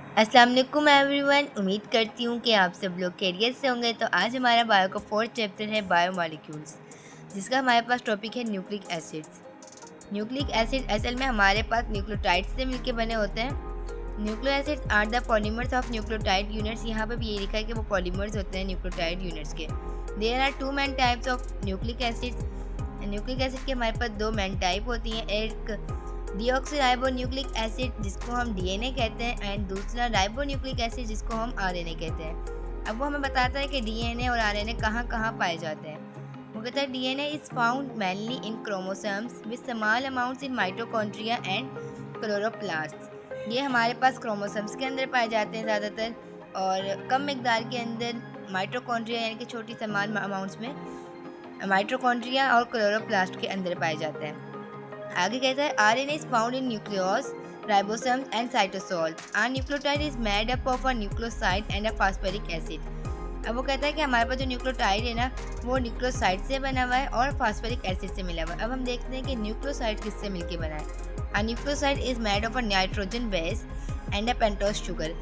अस्सलाम वालेकुम एवरीवन। उम्मीद करती हूँ कि आप सब लोग खैरियत से होंगे। तो आज हमारा बायो का फोर्थ चैप्टर है बायोमॉलिक्यूल्स, जिसका हमारे पास टॉपिक है न्यूक्लिक एसिड्स। न्यूक्लिक एसिड असल में हमारे पास न्यूक्लियोटाइड्स से मिलकर बने होते हैं। Nucleo acids are the polymers of nucleotide units. यहाँ पर भी ये लिखा है कि वो पॉलीमर्स होते हैं न्यूक्लियोटाइड यूनिट्स के। There are two main types of nucleic acids. Nucleic acid के हमारे पास दो मेन टाइप होती हैं, एक डीऑक्सीराइबोन्यूक्लिक एसिड जिसको हम डीएनए कहते हैं एंड दूसरा राइबोन्यूक्लिक एसिड जिसको हम आरएनए कहते हैं। अब वो हमें बताता है कि डीएनए और आरएनए कहाँ कहाँ पाए जाते हैं। वो कहता है DNA is found mainly in chromosomes with small amounts in mitochondria and chloroplast. ये हमारे पास क्रोमोसोम्स के अंदर पाए जाते हैं ज़्यादातर, और कम मिकदार के अंदर माइटोकॉन्ड्रिया यानी कि छोटी स्मॉल अमाउंट्स में माइटोकॉन्ड्रिया और क्लोरोप्लास्ट के अंदर पाए जाते हैं। आगे कहता है RNA is found in nucleus, ribosome and cytosol. Are nucleotide is made up of a nucleoside and a phosphoric acid. अब वो कहता है कि हमारे पास जो न्यूक्लियोटाइड है ना, वो न्यूक्लियोसाइड से बना हुआ है और फास्फोरिक एसिड से मिला हुआ है। अब हम देखते हैं कि न्यूक्लियोसाइड किससे मिलकर बना है। A nucleoside is made of a nitrogen base and a pentose sugar.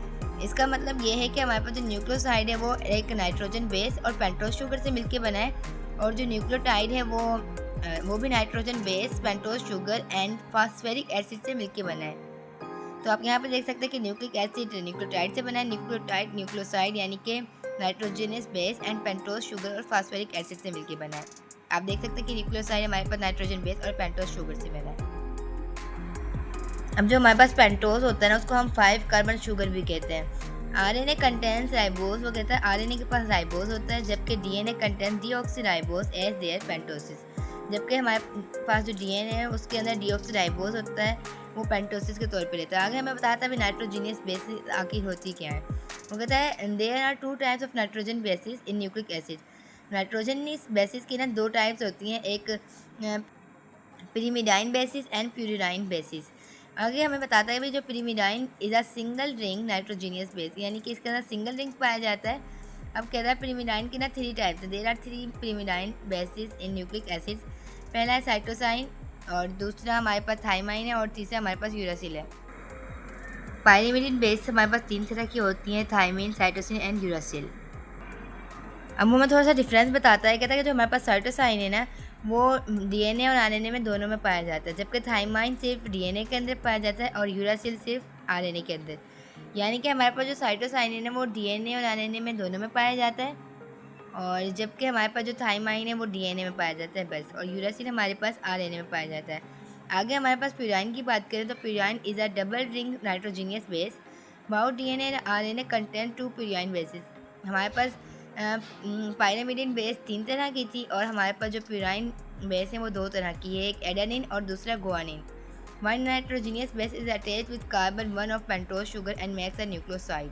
इसका मतलब ये है कि हमारे पास जो न्यूक्लियोसाइड है वो एक नाइट्रोजन बेस और पेंटोज शुगर से मिलकर बना है, और जो न्यूक्लियोटाइड है वो भी nitrogen base, pentose sugar and phosphoric acid से मिलकर बना है। तो आप यहाँ पे देख सकते हैं कि न्यूक्लिक एसिड न्यूक्लियोटाइड से बना है, न्यूक्लियोटाइड न्यूक्लियोसाइड यानी कि nitrogenous base and pentose sugar और फास्फेरिक एसिड से मिलकर बना है। आप देख सकते हैं कि न्यूक्लियोसाइड हमारे पास नाइट्रोजन बेस और पेंटोज शुगर से बना है। अब जो हमारे पास पेंटोज होता है ना, उसको हम 5 कार्बन शुगर भी कहते हैं। RNA contains ribose. वो कहता है आरएनए के पास राइबोज होता है, जबकि DNA contains deoxyribose as their pentoses. जबकि हमारे पास जो डीएनए है उसके अंदर डीऑक्सीराइबोज होता है, वो पेंटोसिस के तौर पे रहता है। आगे हमें बताया था भी नाइट्रोजीनियस बेसिस आखिर होती क्या है। वो कहता है there are 2 types of nitrogen bases in nucleic acid. Nitrogen bases की ना 2 टाइप्स होती हैं, एक pyrimidine bases and puridine bases. आगे हमें बताता है भाई जो pyrimidine is a single ring nitrogenous base, यानी कि इसके अंदर सिंगल रिंग पाया जाता है। अब कह रहा है पिरिमिडाइन की ना 3 टाइप्स है। There are 3 pyrimidine bases in nucleic acids. पहला है साइटोसाइन, और दूसरा हमारे पास थाइमाइन है, और तीसरा हमारे पास यूरासिल है। पायरिमिडीन बेस हमारे पास 3 तरह की होती हैं, थाइमिन, साइटोसिन एंड यूरासिल। अब वो मैं थोड़ा सा डिफरेंस बताता है। कहता है कि जो हमारे पास साइटोसाइन है ना, वो डीएनए और आरएनए में दोनों में पाया जाता है, जबकि थाइमाइन सिर्फ डीएनए के अंदर पाया जाता है और यूरासिल सिर्फ आरएनए के अंदर। यानी कि हमारे पास जो साइटोसाइन है ना, वो डीएनए और आरएनए में दोनों में पाया जाता है, और जबकि हमारे पास जो थाइमाइन है वो डीएनए में पाया जाता है बस, और यूरासिल हमारे पास आरएनए में पाया जाता है। आगे हमारे पास प्यूराइन की बात करें तो purine is a double ring nitrogenous base. Both DNA and RNA contain 2 purine bases. हमारे पास पायरामिडिन बेस 3 तरह की थी, और हमारे पास जो प्यूराइन बेस है वो 2 तरह की है, एक एडेनिन और दूसरा guanine. One nitrogenous base is attach with carbon 1 of pentose sugar and makes a nucleoside.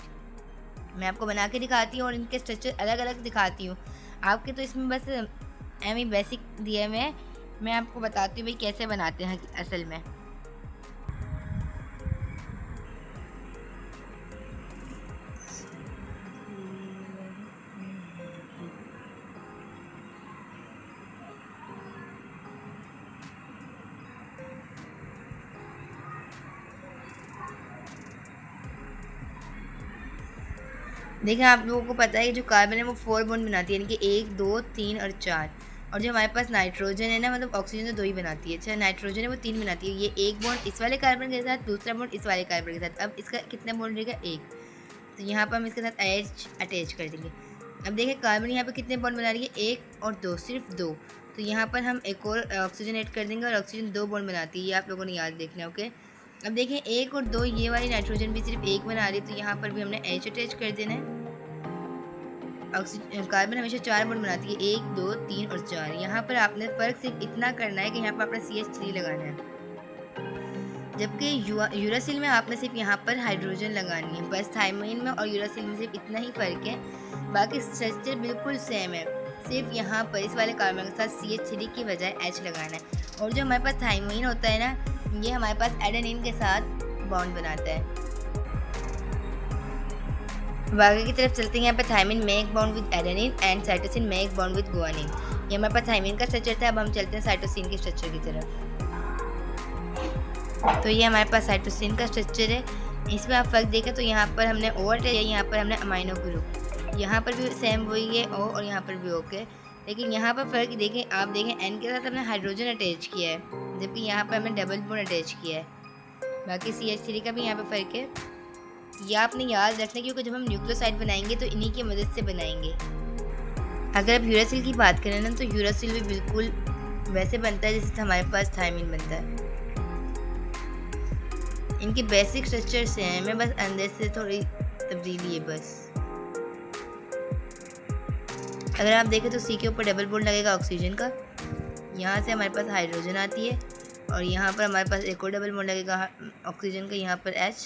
मैं आपको बना के दिखाती हूँ और इनके स्ट्रक्चर अलग अलग दिखाती हूँ। आपके तो इसमें बस एम ही बेसिक दिए हुए हैं, मैं आपको बताती हूँ भाई कैसे बनाते हैं असल में। देखें, आप लोगों को पता है कि जो कार्बन है वो 4 बॉन्ड बनाती है, यानी कि 1 2 3 और 4। और जो हमारे पास नाइट्रोजन है ना, मतलब ऑक्सीजन तो 2 ही बनाती है। अच्छा, नाइट्रोजन है वो 3 बनाती है। ये एक बॉन्ड इस वाले कार्बन के साथ, दूसरा बॉन्ड इस वाले कार्बन के साथ। अब इसका कितना बॉन्ड रहेगा? 1। तो यहाँ पर हम इसके साथ एच अटैच कर देंगे। अब देखें कार्बन यहाँ पर कितने बॉन्ड बना रही है? 1 और 2, सिर्फ 2। तो यहाँ पर हम एक और ऑक्सीजन ऐड कर देंगे, और ऑक्सीजन 2 बॉन्ड बनाती है, ये आप लोगों ने याद देखना है। ओके, अब देखें 1 और 2, ये वाली नाइट्रोजन भी सिर्फ 1 बना रही है, तो यहाँ पर भी हमने एच अटैच कर देना है। ऑक्सीजन कार्बन हमेशा 4 बॉन्ड बनाती है, 1 2 3 और 4। यहाँ पर आपने फ़र्क सिर्फ इतना करना है कि यहाँ पर आपने CH3 लगाना है, जबकि यूरासिल में आपने सिर्फ यहाँ पर हाइड्रोजन लगानी है। बस थाइमाइन में और यूरासिल में सिर्फ इतना ही फ़र्क है, बाकी स्ट्रक्चर बिल्कुल सेम है। सिर्फ यहाँ पर इस वाले कार्बन के साथ CH3 की बजाय H लगाना है। और जो हमारे पास थाइमाइन होता है ना, ये हमारे पास एडेनिन के साथ बॉन्ड बनाता है। आगे की तरफ चलते हैं। यहाँ पे thymine make bond with adenine and cytosine make bond with guanine. ये हमारे पास थाइमिन का स्ट्रक्चर था। अब हम चलते हैं साइटोसिन के स्ट्रक्चर की तरफ। तो ये हमारे पास साइटोसिन का स्ट्रक्चर है। इसमें आप फ़र्क देखें तो यहाँ पर हमने ओ अटैच किया, यहाँ पर हमने अमाइनो ग्रुप, यहाँ पर भी सेम वही है ओ और यहाँ पर भी ओके। लेकिन यहाँ पर फ़र्क देखें, आप देखें एन के साथ हमने हाइड्रोजन अटैच किया है, जबकि यहाँ पर हमने डबल बॉन्ड अटैच किया है। बाकी CH3 का भी यहाँ पर फ़र्क है। यह आपने याद रखना, क्योंकि जब हम न्यूक्लियोसाइड बनाएंगे तो इन्हीं की मदद से बनाएंगे। अगर आप यूरासिल की बात करें ना, तो यूरासिल भी बिल्कुल वैसे बनता है जैसे हमारे पास थायमीन बनता है। इनके बेसिक स्ट्रक्चर सेम है, बस अंदर से थोड़ी तब्दीली है बस। अगर आप देखें तो सी के ऊपर डबल बॉन्ड लगेगा ऑक्सीजन का, यहाँ से हमारे पास हाइड्रोजन आती है, और यहाँ पर हमारे पास एक और डबल बॉन्ड लगेगा ऑक्सीजन का, यहाँ पर H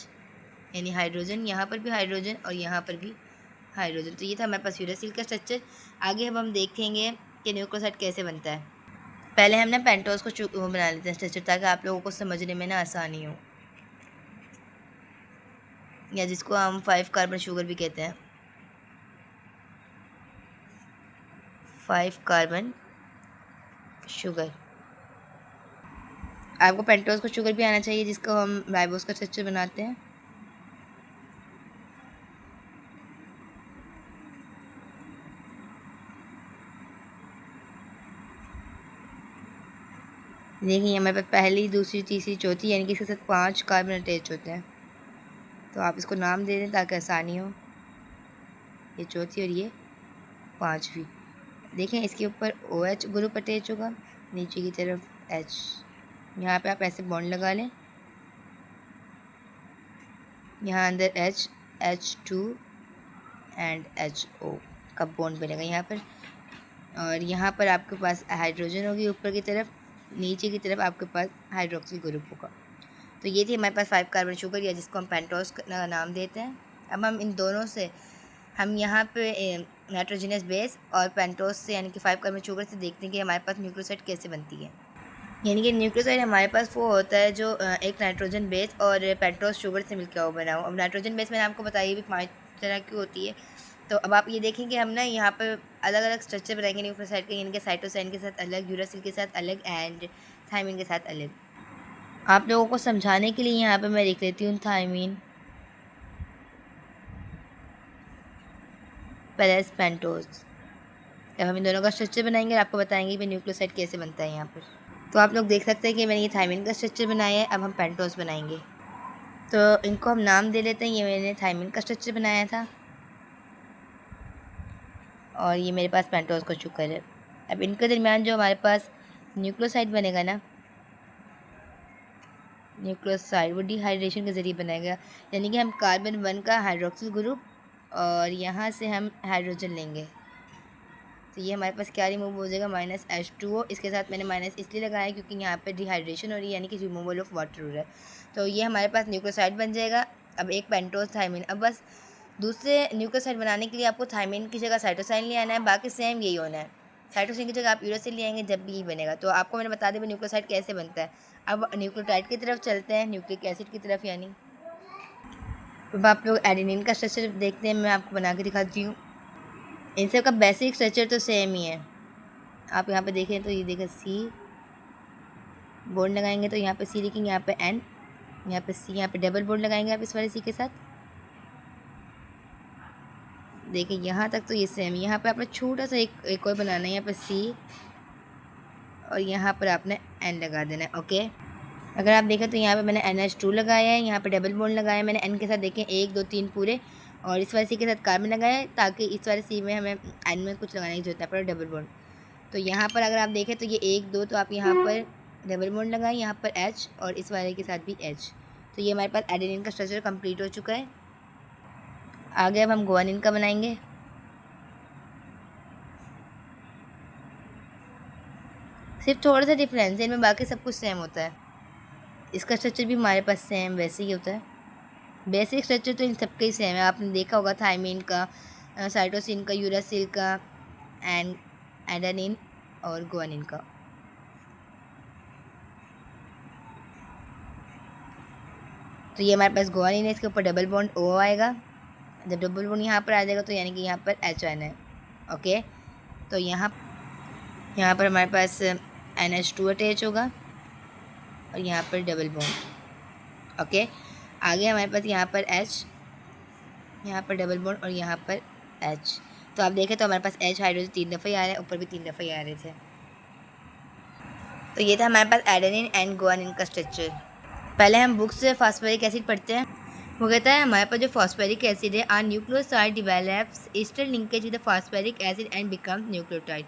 यानी हाइड्रोजन, यहाँ पर भी हाइड्रोजन और यहाँ पर भी हाइड्रोजन। तो ये था हमारे पास यूरासिल का स्ट्रक्चर। आगे अब हम देखेंगे कि न्यूक्लियोसाइड कैसे बनता है। पहले हम ना पेंटोज को बना लेते हैं स्ट्रक्चर, ताकि आप लोगों को समझने में ना आसानी हो, या जिसको हम 5 कार्बन शुगर भी कहते हैं। 5 कार्बन शुगर। आपको पेंटोज को शुगर भी आना चाहिए, जिसको हम राइबोज का स्ट्रक्चर बनाते हैं। देखिए हमारे पास पहली, दूसरी, तीसरी, चौथी, यानी कि इसके साथ 5 कार्बन अटैच होते हैं। तो आप इसको नाम दे दें ताकि आसानी हो। ये चौथी और ये 5वीं। देखें इसके ऊपर OH ग्रुप अटैच होगा, नीचे की तरफ H। यहाँ पे आप ऐसे बॉन्ड लगा लें, यहाँ अंदर H2 एंड HO का बॉन्ड बनेगा यहाँ पर, और यहाँ पर आपके पास हाइड्रोजन होगी ऊपर की तरफ, नीचे की तरफ आपके पास हाइड्रोक्सिल ग्रुप होगा। तो ये थी हमारे पास 5 कार्बन शुगर, या जिसको हम पेंटोज का नाम देते हैं। अब हम इन दोनों से हम यहाँ पे नाइट्रोजनस बेस और पेंटोज से यानी कि 5 कार्बन शुगर से देखते हैं कि हमारे पास न्यूक्लियोसाइड कैसे बनती है। यानी कि न्यूक्लियोसाइड हमारे पास वो होता है जो एक नाइट्रोजन बेस और पेंटोज शुगर से मिलकर वो बना हो। अब नाइट्रोजन बेस मैंने आपको बताया भी 5 तरह की होती है। तो अब आप ये देखें कि हम ना यहाँ पर अलग अलग स्ट्रक्चर बनाएंगे न्यूक्लियोसाइड के, यानी कि साइटोसाइन के साथ अलग, यूरासिल के साथ अलग एंड थायमीन के साथ अलग। आप लोगों को समझाने के लिए यहाँ पे मैं लिख लेती हूँ थायमीन प्लस पेंटोज। अब हम इन दोनों का स्ट्रक्चर बनाएंगे और आपको बताएंगे कि न्यूक्लियोसाइड कैसे बनता है यहाँ पर। तो आप लोग देख सकते हैं कि मैंने ये थायमीन का स्ट्रक्चर बनाया है। अब हम पेंटोज बनाएंगे, तो इनको हम नाम दे लेते हैं। ये मैंने थायमीन का स्ट्रक्चर बनाया था और ये मेरे पास पेंटोज का शुगर है। अब इनके दरमियान जो हमारे पास न्यूक्लियोसाइड बनेगा ना, न्यूक्लियोसाइड वो डिहाइड्रेशन के ज़रिए बनाएगा, यानी कि हम कार्बन 1 का हाइड्रोक्सिल ग्रुप और यहाँ से हम हाइड्रोजन लेंगे, तो ये हमारे पास क्या रिमूव हो जाएगा, -H2O। इसके साथ मैंने माइनस इसलिए लगाया क्योंकि यहाँ पे डिहाइड्रेशन हो रही है, यानी कि रिमूवल ऑफ वाटर हो रहा है। तो ये हमारे पास न्यूक्लियोसाइड बन जाएगा। अब एक पेंटोज थायमीन। अब बस दूसरे न्यूक्लियोसाइड बनाने के लिए आपको थायमीन की जगह साइटोसाइन ले आना है, बाकी सेम यही होना है। साइटोसिन की जगह आप यूरासिल ले आएंगे जब भी ये बनेगा। तो आपको मैंने बता दिया न्यूक्लियोसाइड कैसे बनता है। अब न्यूक्लियोटाइड की तरफ चलते हैं, न्यूक्लिक एसिड की तरफ। यानी अब आप लोग एडेनिन का स्ट्रक्चर देखते हैं, मैं आपको बना के दिखाती हूँ। इन सब का बेसिक स्ट्रक्चर तो सेम ही है। आप यहाँ पे देखें तो ये देखें सी बॉन्ड लगाएंगे तो यहाँ पे सी लिखेंगे, यहाँ पे N, यहाँ पे C, यहाँ पे डबल बॉन्ड लगाएंगे आप इस वाले सी के साथ। देखिए यहाँ तक तो ये सेम। यहाँ पे आपने छोटा सा एक और बनाना है, यहाँ पे C और यहाँ पर आपने N लगा देना है। ओके, अगर आप देखें तो यहाँ पे मैंने NH2 लगाया है, यहाँ पे डबल बॉन्ड लगाया है मैंने N के साथ। देखें 1 2 3 पूरे, और इस वाले सी के साथ कार्बन लगाया है ताकि इस वाले सी में हमें N में कुछ लगाने की जरूरत है पर डबल बॉन्ड। तो यहाँ पर अगर आप देखें तो ये 1 2, तो आप यहाँ पर डबल बॉन्ड लगाएं, यहाँ पर H और इस वाले के साथ भी H। तो ये हमारे पास एडेनिन का स्ट्रक्चर कंप्लीट हो चुका है। आगे अब हम गुआनिन का बनाएंगे। सिर्फ थोड़ा सा डिफरेंस है इनमें, बाकी सब कुछ सेम होता है। इसका स्ट्रक्चर भी हमारे पास सेम वैसे ही होता है। बेसिक स्ट्रक्चर तो इन सबके ही सेम है। आपने देखा होगा थायमीन का, साइटोसिन का, यूरासिल का एंड एडेनिन और गुआनिन का। तो ये हमारे पास गुआनिन है, इसके ऊपर डबल बॉन्ड O आएगा। जब डबल बॉन्ड यहाँ पर आ जाएगा तो यानी कि यहाँ पर H आना है। ओके, तो यहाँ पर हमारे पास NH2 अटैच होगा और यहाँ पर डबल बॉन्ड। ओके, आगे हमारे पास यहाँ पर H, यहाँ पर डबल बॉन्ड और यहाँ पर H। तो आप देखें तो हमारे पास H हाइड्रोजन 3 दफ़ा ही आ रहा है, ऊपर भी 3 दफ़ा ही आ रहे थे। तो ये था हमारे पास एडेनिन एंड गुआनिन का स्ट्रक्चर। पहले हम बुक्स से फास्फोरिक एसिड पढ़ते हैं। वो कहता है हमारे पास जो फास्फोरिक एसिड है, are nucleoside develops ester linkage with the phosphoric acid and becomes nucleotide.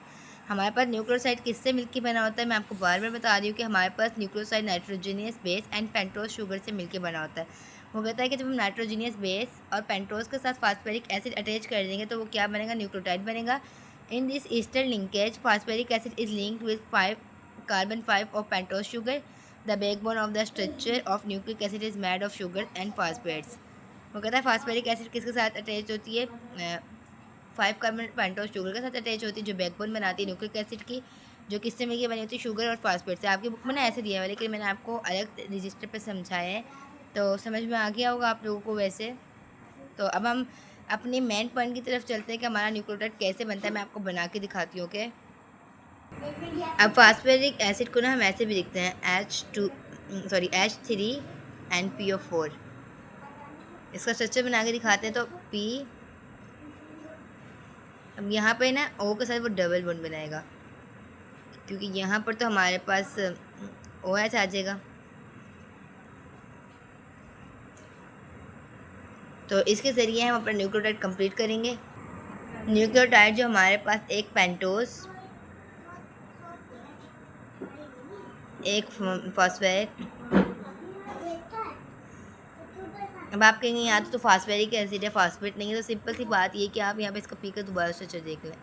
हमारे पास न्यूक्लियोसाइड किससे मिलकर बना होता है? मैं आपको बार बार बता रही हूँ कि हमारे पास nucleoside nitrogenous base and pentose sugar से मिलकर बना होता है। वो कहता है कि जब हम नाइट्रोजनियस बेस और पेंटोज के साथ फास्फोरिक एसिड अटैच कर देंगे तो वो क्या बनेगा? न्यूक्लियोटाइड बनेगा। In this Easter linkage phosphoric acid is linked with 5 carbon 5 of pentose sugar. The backbone of the structure of nucleic acid is made of sugar and phosphates. वो कहता है फास्फोरिक एसिड किसके साथ अटैच होती है? 5 carbon pentose sugar के साथ attach होती है, जो बैकबोन बनाती है न्यूक्लिक एसिड की, जो किससे मिलकर बनी होती है? शुगर और फास्फेट से। आपकी बुक में ना ऐसे दिया हुआ है, लेकिन मैंने आपको अलग रजिस्टर पे समझाया है, तो समझ में आ गया होगा आप लोगों को वैसे। तो अब हम अपने मेन पॉइंट की तरफ चलते हैं कि हमारा न्यूक्लियोटाइड कैसे बनता है। मैं आपको बना के दिखाती हूँ। ओके, अब फास्फोरिक एसिड को ना हम ऐसे भी लिखते हैं H3 and PO4। इसका स्ट्रक्चर बना के दिखाते हैं। तो P, अब यहाँ पे ना O के साथ वो डबल बॉन्ड बनाएगा, क्योंकि यहाँ पर तो हमारे पास OH आ जाएगा। तो इसके ज़रिए हम अपना न्यूक्लियोटाइड कंप्लीट करेंगे। न्यूक्लियोटाइड जो हमारे पास एक पेंटोस, एक फॉस्फेट। अब आप कहेंगे यहाँ तो फास्फोरिक एसिड है, फास्फेट नहीं है। तो सिंपल सी बात ये कि आप यहाँ पे इसका पी का दोबारा स्ट्रक्चर देख लें।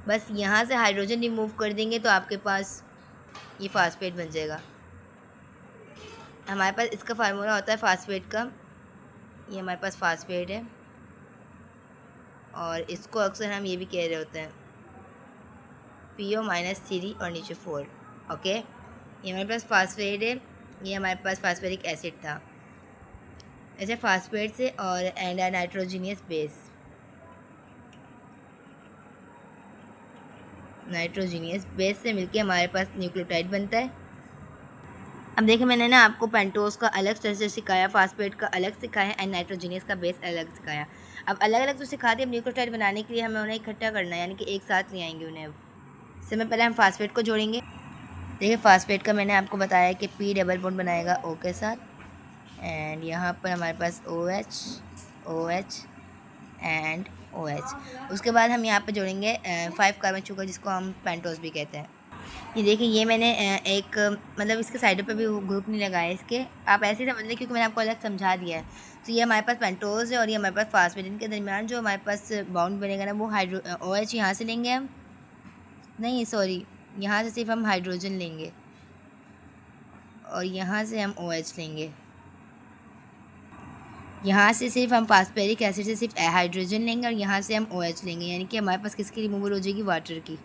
बस यहाँ से हाइड्रोजन रिमूव कर देंगे तो आपके पास ये फास्फेट बन जाएगा। हमारे पास इसका फार्मूला होता है फास्फेट का, ये हमारे पास फास्फेट है, और इसको अक्सर हम ये भी कह रहे होते हैं PO-3 और नीचे 4। ओके, ये हमारे पास फास्फेट है, ये हमारे पास फास्फोरिक एसिड था। ऐसे फास्फेट से और and nitrogenous base, nitrogenous base से मिलके हमारे पास न्यूक्लियोटाइड बनता है। अब देखिए मैंने ना आपको पेंटोस का अलग स्ट्रक्चर सिखाया, फास्फेट का अलग सिखाया एंड नाइट्रोजनियस का बेस अलग सिखाया। अब अलग अलग तो सिखा दिए, अब न्यूक्लियोटाइड बनाने के लिए हमें उन्हें इकट्ठा करना है, यानी कि एक साथ ले आएंगे उन्हें। अब इससे पहले हम फास्फेट को जोड़ेंगे। देखिए फास्फेट का मैंने आपको बताया कि P डबल बॉन्ड बनाएगा O के साथ, एंड यहाँ पर हमारे पास OH एंड OH। उसके बाद हम यहाँ पे जोड़ेंगे 5 कार्बन शुगर, जिसको हम पेंटोस भी कहते हैं। ये देखिए ये मैंने एक मतलब इसके साइडों पे भी ग्रुप नहीं लगाया इसके, आप ऐसे ही समझ लें क्योंकि मैंने आपको अलग समझा दिया है। तो ये हमारे पास पेंटोस है और ये हमारे पास फास्फेट, इनके दरमियान जो हमारे पास बाउंड बनेगा ना वो OH यहाँ से लेंगे हम, नहीं सॉरी, यहाँ से सिर्फ हम हाइड्रोजन लेंगे और यहाँ से हम OH लेंगे। यहाँ से सिर्फ हम फास्फोरिक एसिड से सिर्फ हाइड्रोजन लेंगे और यहाँ से हम OH लेंगे, यानी कि हमारे पास किसकी रिमूवल हो जाएगी? वाटर की।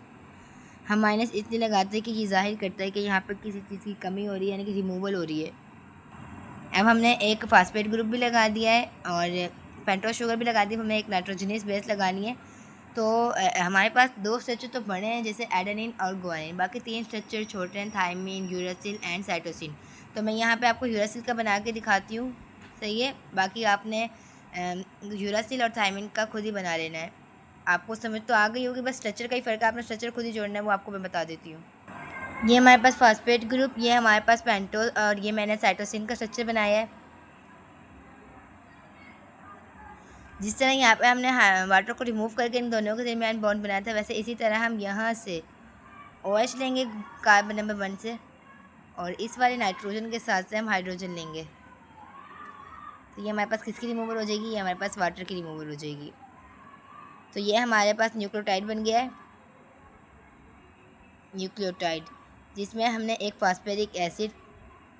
हम माइनस इसलिए लगाते हैं कि ये जाहिर करता है कि यहाँ पर किसी चीज़ की कमी हो रही है, यानी कि रिमूवल हो रही है। अब हमने एक फास्फेट ग्रुप भी लगा दिया है और पेंटोस शुगर भी लगा दी, हमें एक नाइट्रोजनियस बेस लगानी है। तो हमारे पास 2 स्ट्रक्चर तो बड़े हैं, जैसे एडेनिन और गुआनिन, बाकी 3 स्ट्रक्चर छोटे हैं, थायमिन, यूरासिल एंड साइटोसिन। तो मैं यहाँ पे आपको यूरासिल का बना के दिखाती हूँ, सही है। बाकी आपने यूरासिल और थायमिन का खुद ही बना लेना है। आपको समझ तो आ गई होगी, बस स्ट्रक्चर का ही फ़र्क है, आपने स्ट्रक्चर खुद ही जोड़ना है, वो आपको मैं बता देती हूँ। ये हमारे पास फास्फेट ग्रुप, ये हमारे पास पेंटोस, और ये मैंने साइटोसिन का स्ट्रक्चर बनाया है। जिस तरह यहाँ पे हमने वाटर को रिमूव करके इन दोनों के दरमियान बॉन्ड बनाया था, वैसे इसी तरह हम यहाँ से OH लेंगे कार्बन नंबर 1 से, और इस वाले नाइट्रोजन के साथ से हम हाइड्रोजन लेंगे। तो ये हमारे पास किसकी रिमूवल हो जाएगी? ये हमारे पास वाटर की रिमूवल हो जाएगी। तो ये हमारे पास न्यूक्लियोटाइड बन गया है, न्यूक्लियोटाइड, जिसमें हमने एक फास्फोरिक एसिड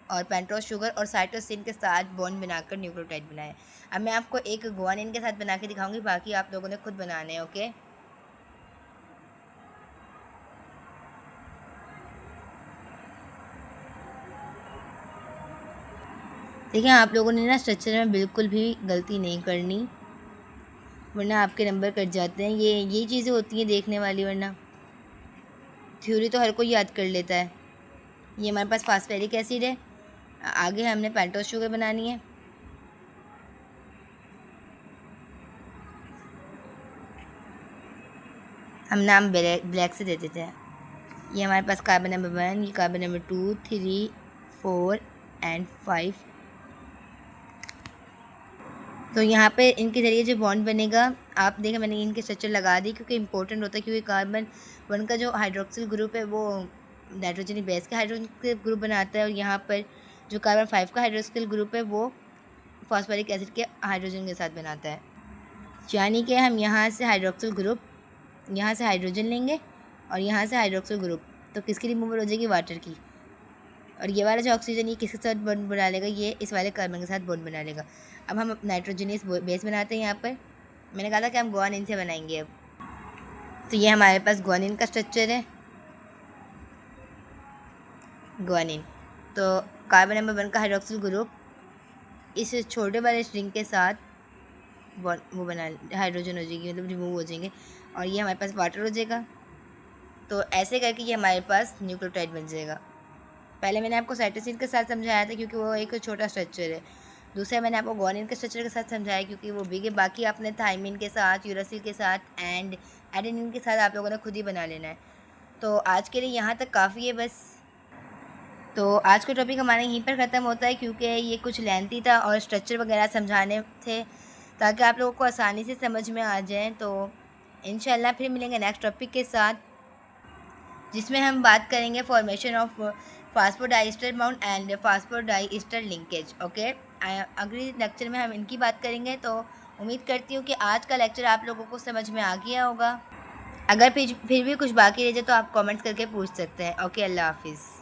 और पेंटोस शुगर और साइटोसिन के साथ बॉन्ड बनाकर न्यूक्लियोटाइड बनाया। अब मैं आपको एक गुआनिन के साथ बना के दिखाऊंगी, बाकी आप लोगों ने खुद बनाने हैं। ओके, देखिए आप लोगों ने ना स्ट्रक्चर में बिल्कुल भी गलती नहीं करनी, वरना आपके नंबर कट जाते हैं। ये चीज़ें होती हैं देखने वाली, वरना थ्योरी तो हर कोई याद कर लेता है। ये हमारे पास फास्फोरिक एसिड है आगे हमने पेंटोस शुगर बनानी है। हम नाम ब्लैक से दे देते हैं। ये हमारे पास कार्बन नंबर 1, ये कार्बन नंबर 2, 3, 4 एंड 5। तो यहाँ पे इनके ज़रिए जो बॉन्ड बनेगा, आप देखें मैंने इनके स्ट्रक्चर लगा दी क्योंकि इंपॉर्टेंट होता है, क्योंकि कार्बन 1 का जो हाइड्रोक्सिल ग्रुप है वो नाइट्रोजन बेस के हाइड्रोजन के ग्रुप बनाता है, और यहाँ पर जो कार्बन 5 का हाइड्रोक्सिल ग्रुप है वो फॉस्फोरिक एसिड के हाइड्रोजन के साथ बनाता है। यानी कि हम यहाँ से हाइड्रोक्सिल ग्रुप, यहाँ से हाइड्रोजन लेंगे और यहाँ से हाइड्रोक्सिल ग्रुप, तो किसकी रिमूवल हो जाएगी? वाटर की। और ये वाला जो ऑक्सीजन ये किसके साथ बॉन्ड बना लेगा? ये इस वाले कार्बन के साथ बॉन्ड बना लेगा। अब हम नाइट्रोजनियस बेस बनाते हैं। यहाँ पर मैंने कहा था कि हम गुआनिन से बनाएंगे। अब तो ये हमारे पास गुआनिन का स्ट्रक्चर है। गुआनिन तो कार्बन नंबर 1 का हाइड्रोक्सिल ग्रुप इस छोटे वाले स्ट्रिंग के साथ वो बना हाइड्रोजन हो जाएगी, मतलब रिमूव हो जाएंगे, और ये हमारे पास वाटर हो जाएगा। तो ऐसे करके ये हमारे पास न्यूक्लियोटाइड बन जाएगा। पहले मैंने आपको साइटोसिन के साथ समझाया था क्योंकि वो एक छोटा स्ट्रक्चर है। दूसरा मैंने आपको गुआनिन के स्ट्रक्चर के साथ समझाया क्योंकि वो बिग है। बाकी आपने थाइमिन के साथ, यूरासिल के साथ एंड एडेनिन के साथ आप लोगों ने खुद ही बना लेना है। तो आज के लिए यहाँ तक काफ़ी है बस। तो आज का टॉपिक हमारा यहीं पर ख़त्म होता है क्योंकि ये कुछ लेंथी था और स्ट्रक्चर वगैरह समझाने थे ताकि आप लोगों को आसानी से समझ में आ जाए। तो इंशाल्लाह फिर मिलेंगे नेक्स्ट टॉपिक के साथ, जिसमें हम बात करेंगे formation of phosphodiester mount and phosphodiester linkage. Okay, अगले लेक्चर में हम इनकी बात करेंगे। तो उम्मीद करती हूँ कि आज का लेक्चर आप लोगों को समझ में आ गया होगा। अगर फिर भी कुछ बाकी रह जाए तो आप कमेंट्स करके पूछ सकते हैं। ओके, अल्लाह हाफिज़।